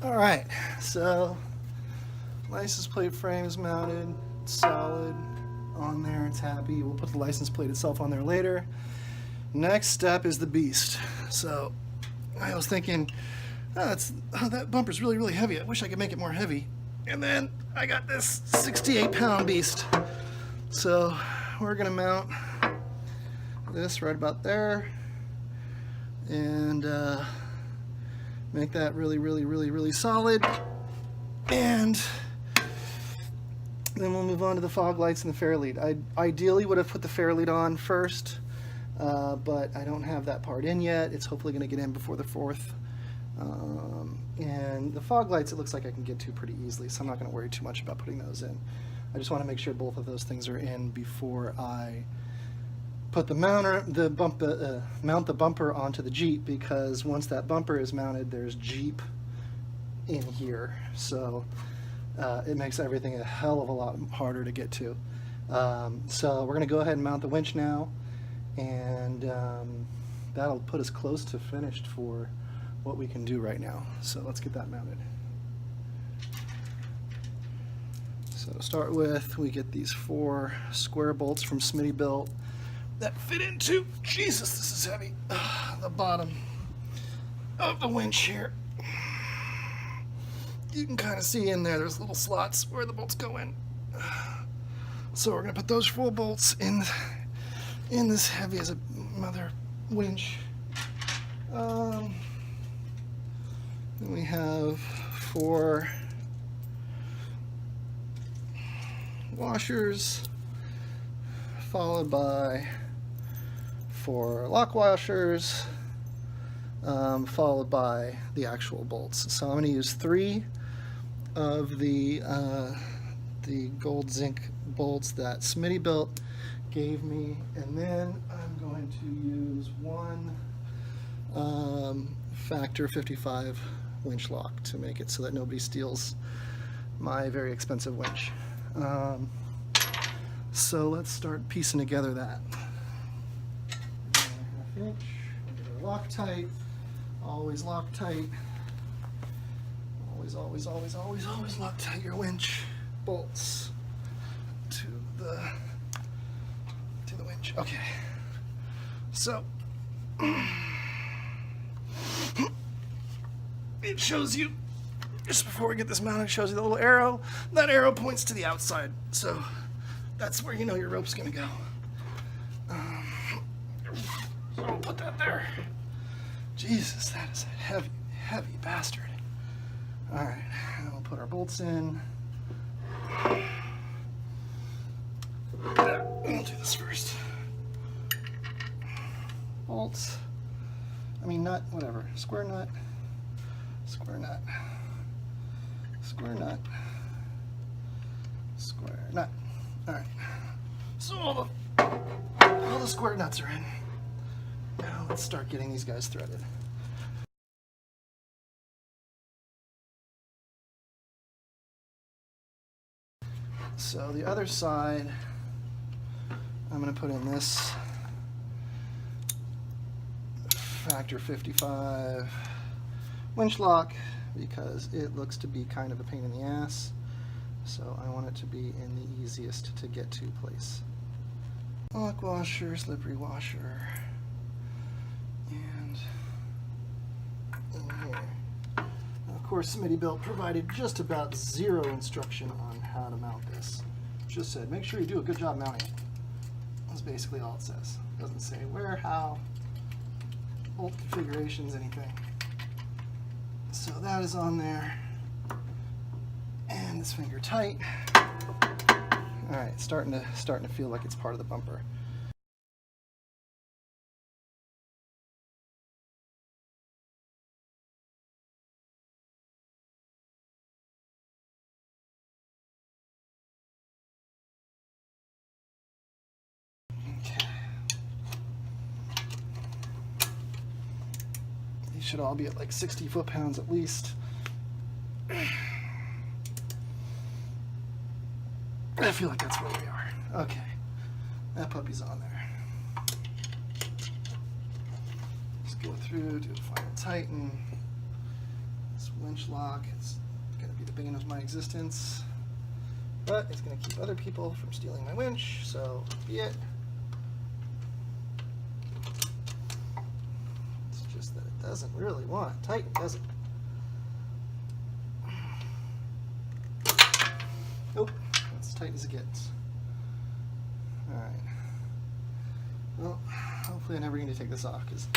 All right, so license plate frame is mounted, solid on there, it's happy. We'll put the license plate itself on there later. Next step is the beast. So I was thinking, that bumper's really, really heavy. I wish I could make it more heavy. And then I got this 68-pound beast. So we're gonna mount this right about there and make that really, really, really, really solid. And then we'll move on to the fog lights and the fairlead. I ideally would have put the fairlead on first, but I don't have that part in yet. It's hopefully going to get in before the 4th. And the fog lights, it looks like I can get to pretty easily, so I'm not going to worry too much about putting those in. I just want to make sure both of those things are in before I put mount the bumper onto the Jeep, because once that bumper is mounted, there's Jeep in here. So it makes everything a hell of a lot harder to get to. So we're going to go ahead and mount the winch now, and that'll put us close to finished for what we can do right now. So let's get that mounted. So to start with, we get these 4 square bolts from Smittybilt that fit into, Jesus, this is heavy, the bottom of the winch here. You can kind of see in there's little slots where the bolts go in. So we're going to put those 4 bolts in this heavy as a mother winch. Then we have 4 washers, followed by 4 lock washers, followed by the actual bolts. So I'm going to use 3 of the gold zinc bolts that Smittybilt gave me, and then I'm going to use 1 factor 55 winch lock to make it so that nobody steals my very expensive winch. So let's start piecing together that. 1/2 inch, get her Loctite, always Loctite. Always Loctite your winch bolts to the winch. Okay, so it shows you, just before we get this mounted, it shows you the little arrow. That arrow points to the outside, so that's where you know your rope's gonna go. So we'll put that there. Jesus, that is a heavy, heavy bastard. All right, and we'll put our bolts in. We'll do this first. Bolts. I mean, nut, whatever. Square nut. Square nut. Square nut. Square nut. All right. So all the square nuts are in. Now let's start getting these guys threaded. So the other side, I'm going to put in this factor 55 winch lock because it looks to be kind of a pain in the ass. So I want it to be in the easiest to get to place. Lock washer, slippery washer, and in here. Now, of course, Smittybilt provided just about 0 instruction on how to mount this. Just said, make sure you do a good job mounting it. That's basically all it says. It doesn't say where, how, bolt configurations, anything. So that is on there. And this finger tight. All right, starting to feel like it's part of the bumper. Okay. These should all be at like 60 foot-pounds at least. I feel like that's where we are. Okay, that puppy's on there. Let's go through, do a final tighten. This winch lock. It's going to be the bane of my existence, but it's going to keep other people from stealing my winch, so be it. It's just that it doesn't really want to tighten, does it? Nope, that's as tight as it gets. Alright. Well, hopefully I never need to take this off, because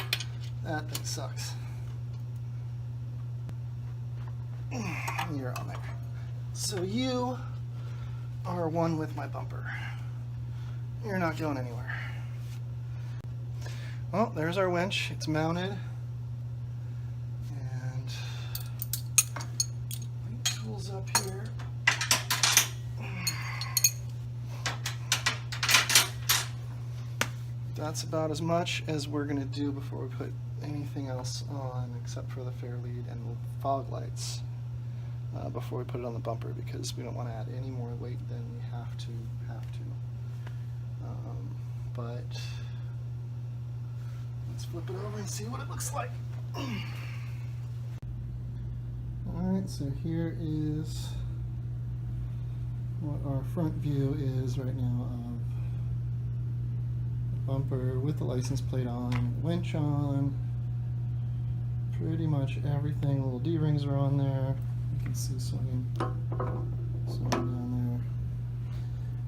that thing sucks. You're on there. So you are one with my bumper. You're not going anywhere. Well, there's our winch. It's mounted. And tools up here. That's about as much as we're going to do before we put anything else on, except for the fairlead and the fog lights, before we put it on the bumper, because we don't want to add any more weight than we have to. But let's flip it over and see what it looks like. Alright, so here is what our front view is right now of the bumper with the license plate on, winch on, pretty much everything. Little D-rings are on there. You can see swinging down there.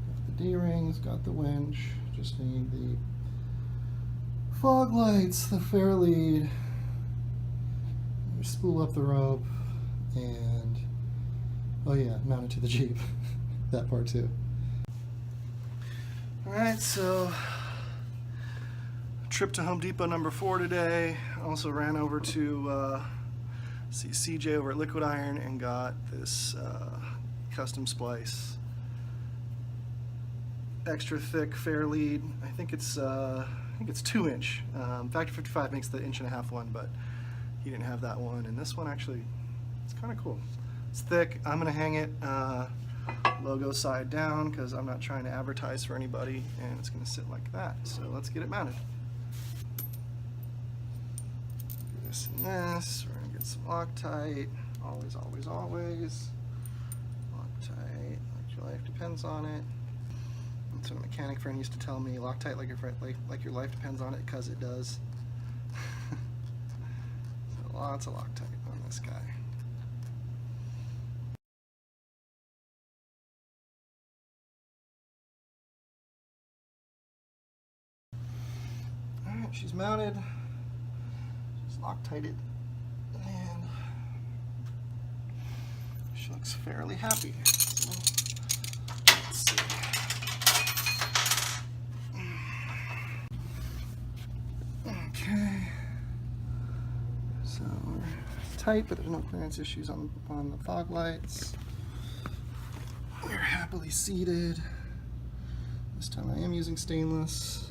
Got the D-rings, got the winch, just need the fog lights, the fairlead, spool up the rope, and oh yeah, mount it to the Jeep. That part too. Alright, so trip to Home Depot number 4 today. Also ran over to see CJ over at Liquid Iron and got this custom Splice. Extra thick fairlead. I think it's 2-inch. Factor 55 makes the 1.5-inch one, but he didn't have that one. And this one actually, it's kind of cool. It's thick. I'm gonna hang it logo side down because I'm not trying to advertise for anybody, and it's gonna sit like that. So let's get it mounted. This and this. We're gonna get some Loctite. Always, always, always. Loctite, like your life depends on it. That's what a mechanic friend used to tell me. Loctite like your life depends on it, because it does. So lots of Loctite on this guy. Alright, she's mounted. She's Loctited. And she looks fairly happy. So, let's see. Okay. So we're tight, but there's no clearance issues on the fog lights. We're happily seated. This time I am using stainless.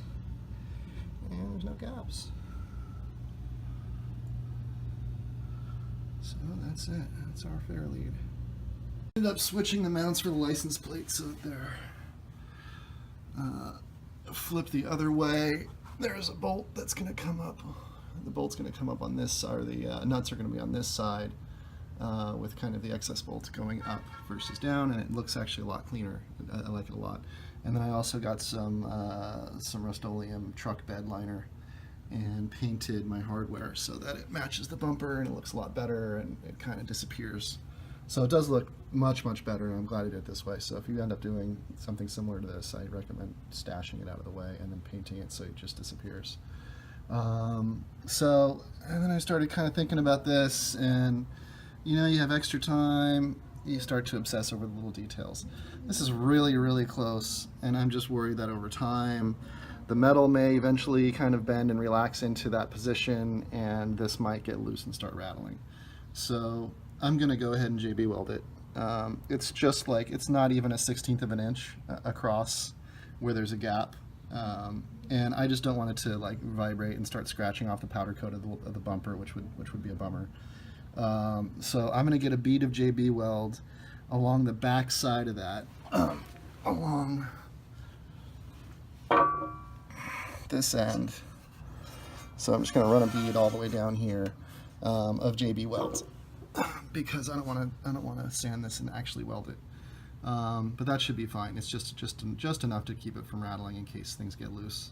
And there's no gaps. So that's it. That's our fairlead. Ended up switching the mounts for the license plate so that they're flipped the other way. There's a bolt that's going to come up. The bolt's going to come up on this side, or the nuts are going to be on this side, with kind of the excess bolts going up versus down, and it looks actually a lot cleaner. I like it a lot. And then I also got some Rust-Oleum truck bed liner and painted my hardware so that it matches the bumper and it looks a lot better, and it kind of disappears. So it does look much, much better, and I'm glad I did it this way. So if you end up doing something similar to this, I recommend stashing it out of the way and then painting it so it just disappears. And then I started kind of thinking about this, and you know, you have extra time, you start to obsess over the little details. This is really, really close, and I'm just worried that over time, the metal may eventually kind of bend and relax into that position, and this might get loose and start rattling. So I'm going to go ahead and JB weld it. It's just like, it's not even a 1/16 of an inch across where there's a gap. And I just don't want it to like vibrate and start scratching off the powder coat of the bumper, which would be a bummer. So I'm going to get a bead of JB weld along the back side of that, along this end. So I'm just going to run a bead all the way down here of JB weld. because I don't want to sand this and actually weld it. But that should be fine. It's just enough to keep it from rattling in case things get loose,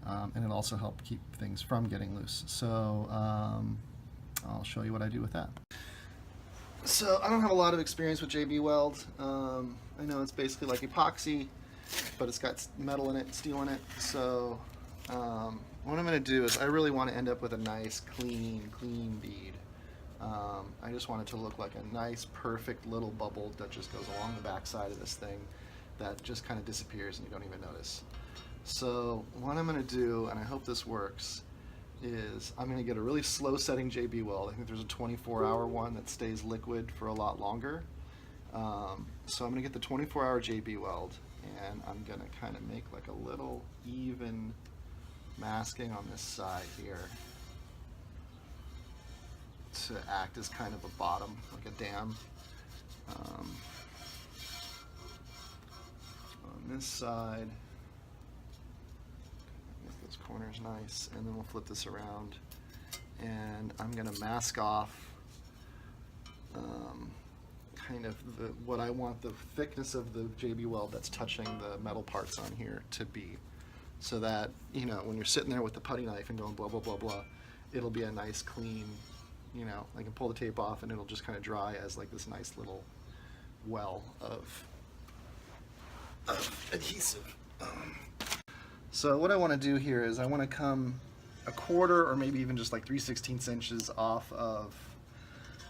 and it also helps keep things from getting loose. So I'll show you what I do with that. So I don't have a lot of experience with JB Weld. I know it's basically like epoxy, but it's got metal in it, steel in it. So what I'm going to do is I really want to end up with a nice, clean bead. I just want it to look like a nice, perfect little bubble that just goes along the back side of this thing that just kind of disappears and you don't even notice. So what I'm going to do, and I hope this works, is I'm going to get a really slow setting JB Weld. I think there's a 24-hour one that stays liquid for a lot longer. So I'm going to get the 24-hour JB Weld, and I'm going to kind of make like a little even masking on this side here to act as kind of a bottom, like a dam. On this side, make those corners nice, and then we'll flip this around, and I'm going to mask off kind of what I want the thickness of the JB Weld that's touching the metal parts on here to be, so that, you know, when you're sitting there with the putty knife and going blah blah blah blah, it'll be a nice clean, you know, I can pull the tape off and it'll just kind of dry as like this nice little well of adhesive. So what I want to do here is I want to come a quarter or maybe even just like 3/16 inches off of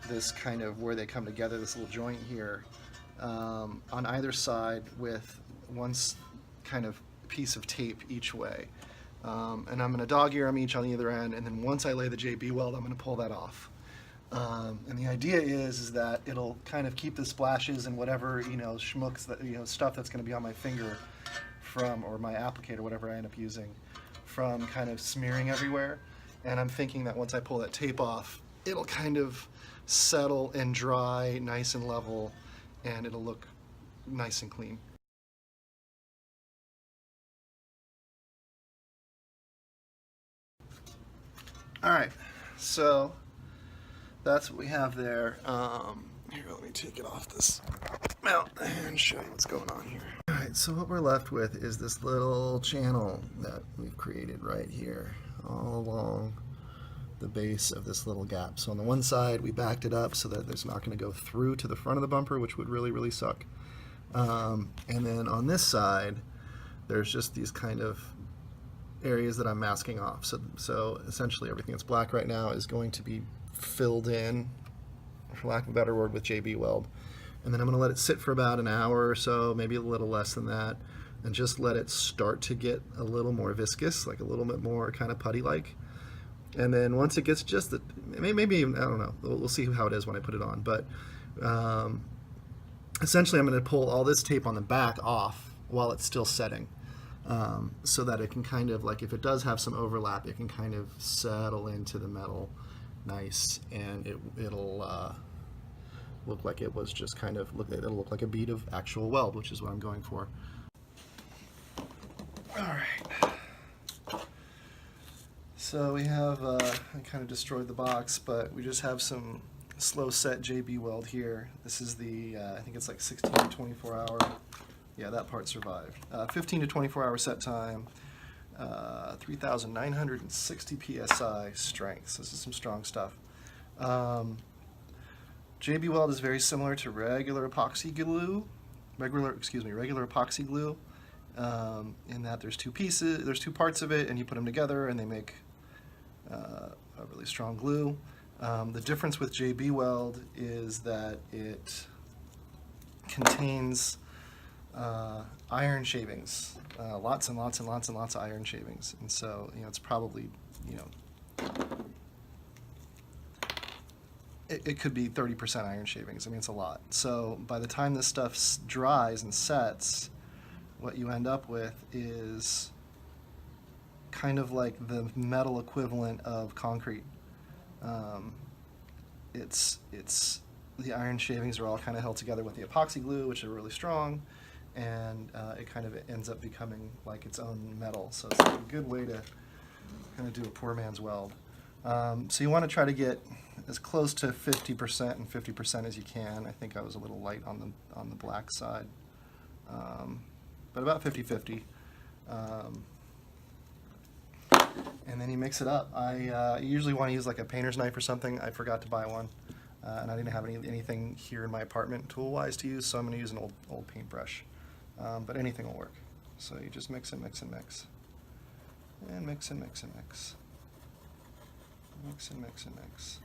this kind of where they come together, this little joint here, on either side with one kind of piece of tape each way. And I'm going to dog ear them each on either end, and then once I lay the JB Weld, I'm going to pull that off. And the idea is that it'll kind of keep the splashes and whatever, you know, schmucks, that, you know, stuff that's going to be on my finger from, or my applicator, whatever I end up using, from kind of smearing everywhere. And I'm thinking that once I pull that tape off, it'll kind of settle and dry nice and level, and it'll look nice and clean. Alright, so that's what we have there. Here, let me take it off this mount and show you what's going on here. Alright, so what we're left with is this little channel that we've created right here, all along the base of this little gap. So on the one side, we backed it up so that it's not going to go through to the front of the bumper, which would really, really suck. And then on this side, there's just these kind of areas that I'm masking off. So essentially everything that's black right now is going to be filled in, for lack of a better word, with JB Weld. And then I'm going to let it sit for about an hour or so, maybe a little less than that, and just let it start to get a little more viscous, like a little bit more kind of putty-like. And then once it gets just, maybe even, I don't know, we'll see how it is when I put it on. But essentially I'm going to pull all this tape on the back off while it's still setting. So that it can kind of, like, if it does have some overlap, it can kind of settle into the metal nice, and it'll look like it was just kind of, it'll look like a bead of actual weld, which is what I'm going for. Alright. So we have, I kind of destroyed the box, but we just have some slow set JB Weld here. This is the, I think it's like 16 to 24 hour. Yeah, that part survived. 15 to 24 hour set time, 3,960 PSI strength. So this is some strong stuff. JB Weld is very similar to regular epoxy glue, regular epoxy glue, in that there's two parts of it, and you put them together and they make a really strong glue. The difference with JB Weld is that it contains iron shavings, lots and lots and lots and lots of iron shavings, and so, you know, it's probably, you know, it could be 30% iron shavings. I mean, it's a lot. So by the time this stuff dries and sets, what you end up with is kind of like the metal equivalent of concrete. The iron shavings are all kind of held together with the epoxy glue, which are really strong, and it kind of ends up becoming like its own metal. So it's like a good way to kind of do a poor man's weld. So you want to try to get as close to 50% and 50% as you can. I think I was a little light on the black side, but about 50-50. And then you mix it up. I usually want to use like a painter's knife or something. I forgot to buy one, and I didn't have anything here in my apartment tool-wise to use, so I'm going to use an old paintbrush. But anything will work. So you just mix and mix and mix, and mix and mix and mix, mix and mix and mix.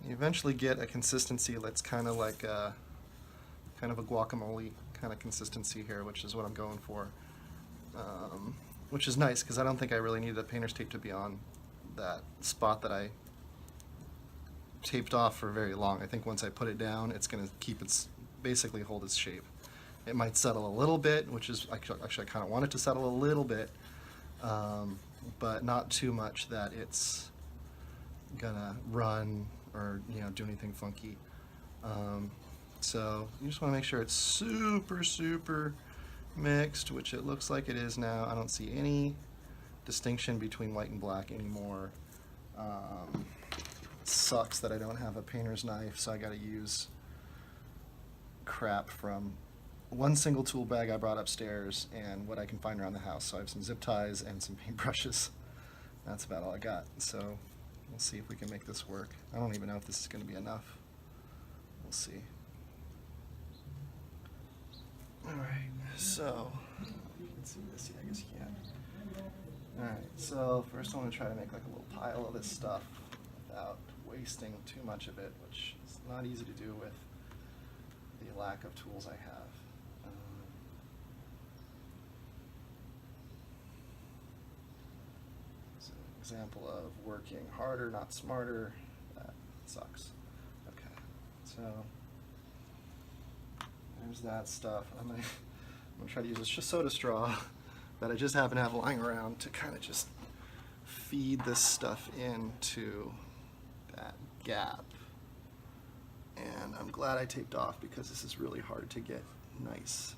You eventually get a consistency that's kind of like a guacamole kind of consistency here, which is what I'm going for. Which is nice because I don't think I really need the painter's tape to be on that spot that I taped off for very long. I think once I put it down, it's going to keep basically hold its shape. It might settle a little bit, which is actually I kind of want it to settle a little bit, but not too much that it's gonna run or do anything funky. So you just want to make sure it's super mixed, which it looks like it is now. I don't see any distinction between white and black anymore. It sucks that I don't have a painter's knife, so I got to use crap from one single tool bag I brought upstairs and what I can find around the house. So I have some zip ties and some paintbrushes. That's about all I got. So we'll see if we can make this work. I don't even know if this is going to be enough. We'll see. Alright, so you can see this, yeah, I guess you can. Alright, so first I'm going to try to make like a little pile of this stuff without wasting too much of it, which is not easy to do with the lack of tools I have. So an example of working harder, not smarter. That sucks. Okay, so there's that stuff. I'm gonna try to use this soda straw that I just happen to have lying around to kind of just feed this stuff into that gap. And I'm glad I taped off because this is really hard to get nice.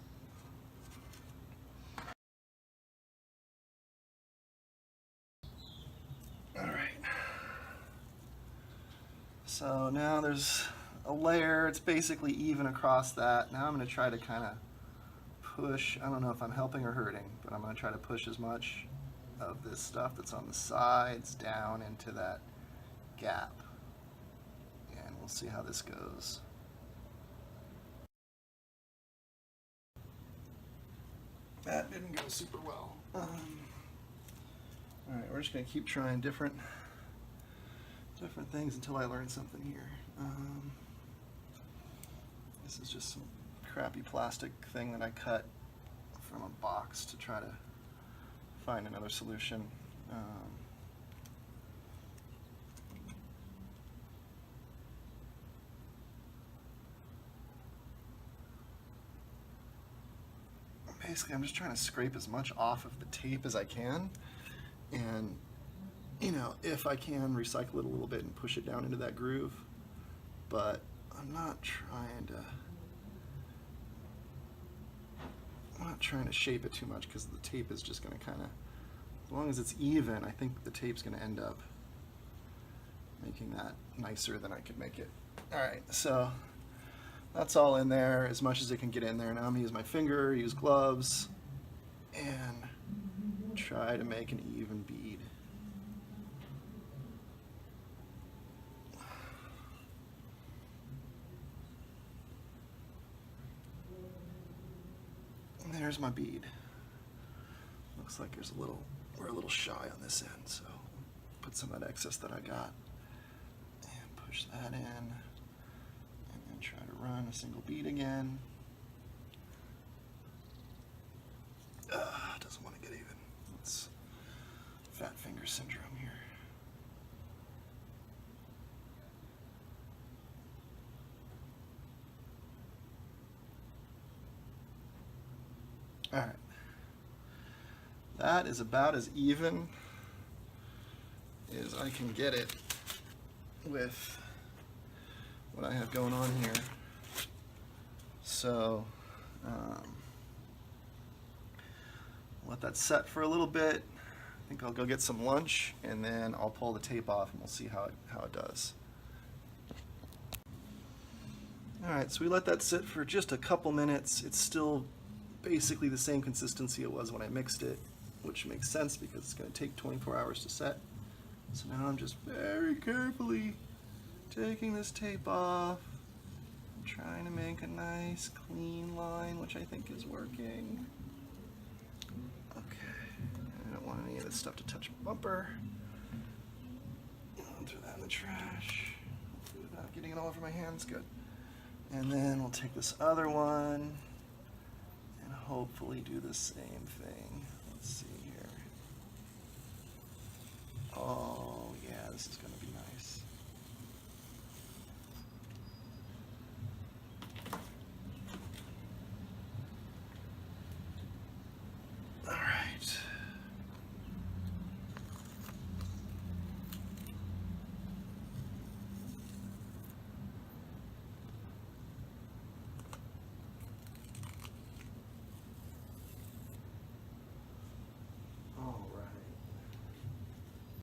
All right. So now there's a layer. It's basically even across that. Now I'm going to try to kind of push. I don't know if I'm helping or hurting, but I'm going to try to push as much of this stuff that's on the sides down into that gap. And we'll see how this goes. That didn't go super well. All right, we're just going to keep trying different things until I learn something here. This is just some crappy plastic thing that I cut from a box to try to find another solution. Basically, I'm just trying to scrape as much off of the tape as I can, and if I can, recycle it a little bit and push it down into that groove. But I'm not trying to shape it too much because the tape is just going to kind of, as long as it's even, I think the tape's going to end up making that nicer than I could make it. All right, so that's all in there, as much as it can get in there. Now I'm going to use my finger, use gloves, and try to make an even bead. And there's my bead. Looks like we're a little shy on this end, so put some of that excess that I got and push that in. Try to run a single bead again. Doesn't want to get even. It's fat finger syndrome here. All right. That is about as even as I can get it with what I have going on here. So let that set for a little bit. I think I'll go get some lunch, and then I'll pull the tape off and we'll see how it does. Alright, so we let that sit for just a couple minutes. It's still basically the same consistency it was when I mixed it, which makes sense because it's going to take 24 hours to set. So now I'm just very carefully taking this tape off, trying to make a nice clean line, which I think is working. Okay, I don't want any of this stuff to touch my bumper. I'll throw that in the trash without getting it all over my hands. Good. And then we'll take this other one and hopefully do the same thing. Let's see here. Oh yeah, this is going to be nice. All right.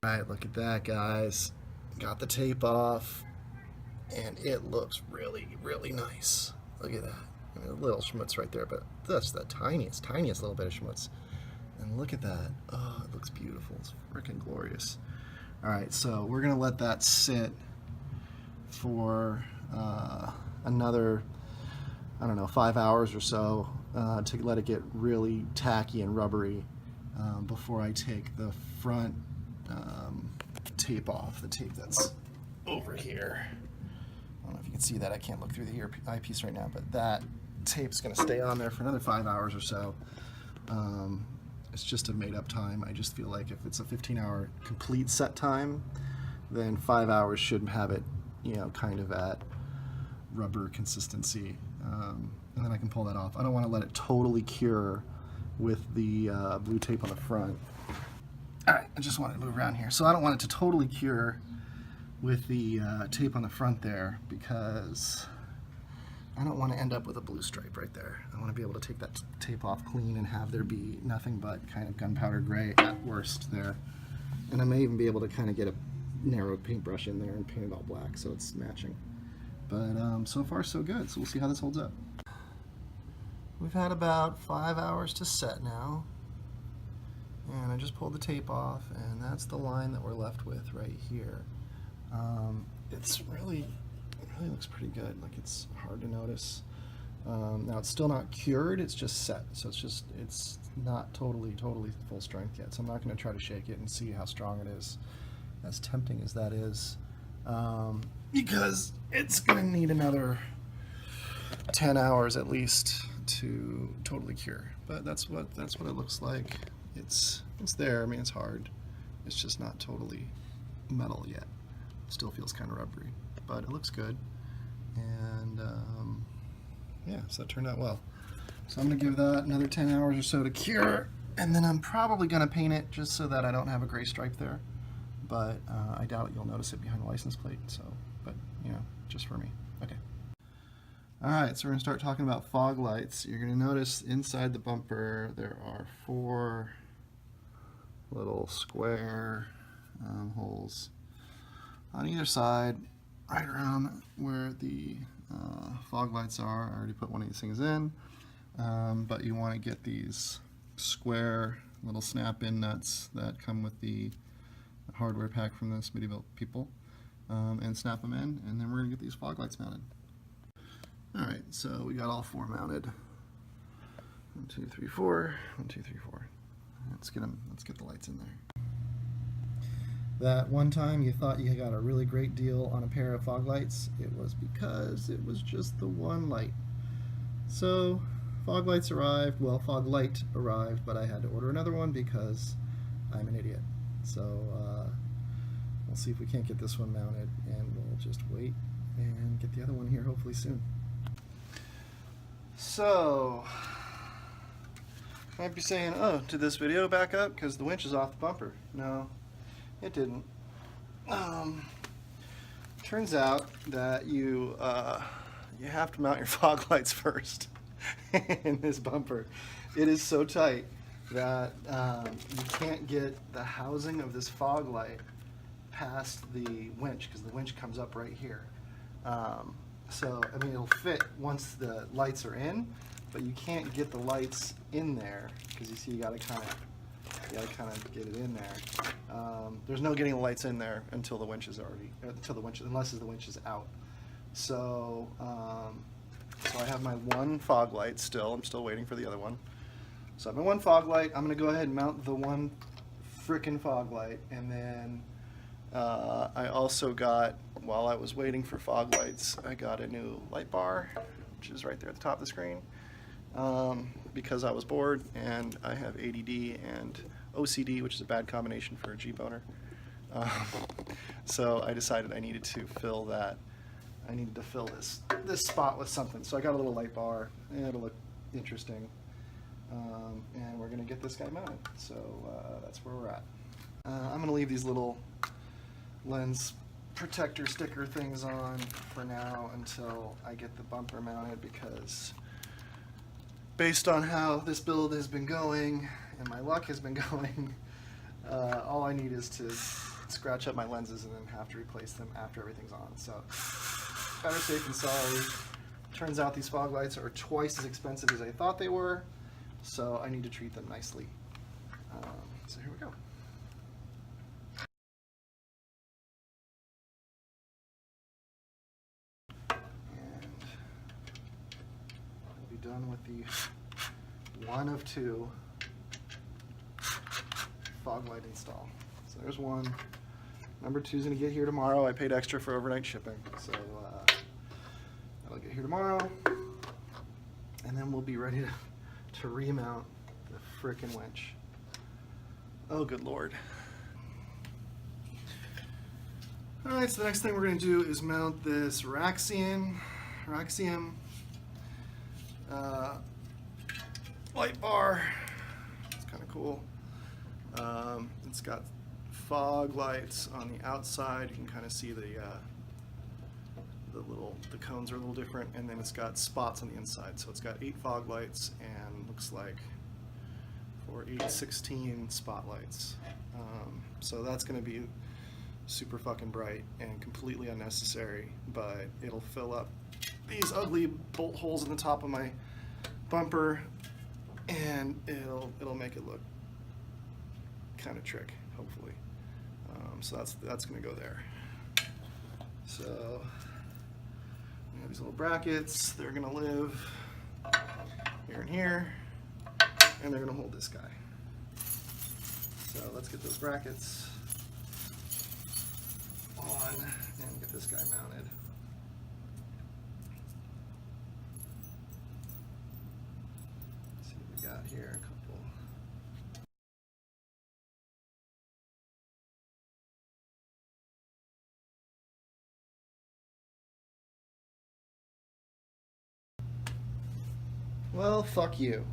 Alright, look at that, guys. Got the tape off, and it looks really, really nice. Look at that. I mean, a little schmutz right there, but that's the tiniest little bit of schmutz. And look at that. Oh, it looks beautiful. It's freaking glorious. Alright, so we're going to let that sit for another, I don't know, 5 hours or so to let it get really tacky and rubbery before I take the front tape off, the tape that's over here. I don't know if you can see that. I can't look through the eyepiece right now, but that tape's going to stay on there for another 5 hours or so. It's just a made-up time. I just feel like if it's a 15-hour complete set time, then 5 hours should have it, you know, kind of at rubber consistency, and then I can pull that off. I don't want to let it totally cure with the blue tape on the front. Alright, I just wanted to move around here. So I don't want it to totally cure with the tape on the front there because I don't want to end up with a blue stripe right there. I want to be able to take that tape off clean and have there be nothing but kind of gunpowder gray at worst there. And I may even be able to kind of get a narrowed paintbrush in there and paint it all black so it's matching. But so far so good, so we'll see how this holds up. We've had about 5 hours to set now. And I just pulled the tape off, and that's the line that we're left with right here. It really looks pretty good. Like, it's hard to notice. Now it's still not cured, it's just set. So it's not totally full strength yet. So I'm not going to try to shake it and see how strong it is, as tempting as that is, because it's going to need another 10 hours at least to totally cure. But that's what it looks like. It's there. I mean, it's hard. It's just not totally metal yet. It still feels kind of rubbery, but it looks good. And yeah, so that turned out well. So I'm going to give that another 10 hours or so to cure, and then I'm probably going to paint it just so that I don't have a gray stripe there. But I doubt you'll notice it behind the license plate. So, but you know, just for me. Okay. All right, so we're going to start talking about fog lights. You're going to notice inside the bumper there are 4 little square holes on either side, right around where the fog lights are. I already put one of these things in, but you want to get these square little snap-in nuts that come with the hardware pack from the Smittybilt people, and snap them in, and then we're going to get these fog lights mounted. Alright, so we got all 4 mounted. 1, 2, 3, 4. 1, 2, 3, 4. Let's get the lights in there. That one time you thought you got a really great deal on a pair of fog lights, it was because it was just the one light. So fog lights arrived, well, fog light arrived, but I had to order another one because I'm an idiot. So we'll see if we can't get this one mounted, and we'll just wait and get the other one here hopefully soon. So, you might be saying, oh, did this video back up because the winch is off the bumper? No, it didn't. Turns out that you have to mount your fog lights first in this bumper. It is so tight that you can't get the housing of this fog light past the winch, because the winch comes up right here. So, I mean, it'll fit once the lights are in, but you can't get the lights in there, because you see you gotta kind of get it in there. There's no getting the lights in there until the winch is unless the winch is out. So, so I have my one fog light still. I'm still waiting for the other one. So I have my one fog light. I'm gonna go ahead and mount the one frickin' fog light, and then I also got, while I was waiting for fog lights, I got a new light bar, which is right there at the top of the screen, because I was bored, and I have ADD and OCD, which is a bad combination for a Jeep owner. So I decided I needed to fill that. I needed to fill this spot with something. So I got a little light bar, and it'll look interesting. And we're gonna get this guy mounted. So that's where we're at. I'm gonna leave these little lens protector sticker things on for now until I get the bumper mounted, because based on how this build has been going and my luck has been going, all I need is to scratch up my lenses and then have to replace them after everything's on. So better safe than sorry. Turns out these fog lights are twice as expensive as I thought they were, so I need to treat them nicely. So here we go. Done with the one of two fog light install. So there's one. Number two is going to get here tomorrow. I paid extra for overnight shipping, so that'll get here tomorrow, and then we'll be ready to remount the frickin' winch. Oh, good lord. Alright, so the next thing we're going to do is mount this Raxiom light bar. It's kind of cool. It's got fog lights on the outside. You can kind of see the cones are a little different, and then it's got spots on the inside. So it's got 8 fog lights and looks like 816 spotlights. So that's going to be super fucking bright and completely unnecessary, but it'll fill up these ugly bolt holes in the top of my bumper, and it'll make it look kind of trick, hopefully. So that's going to go there. So we have these little brackets. They're going to live here and here, and they're going to hold this guy. So let's get those brackets on and get this guy mounted. Let's see what we got here. A couple. Well, fuck you.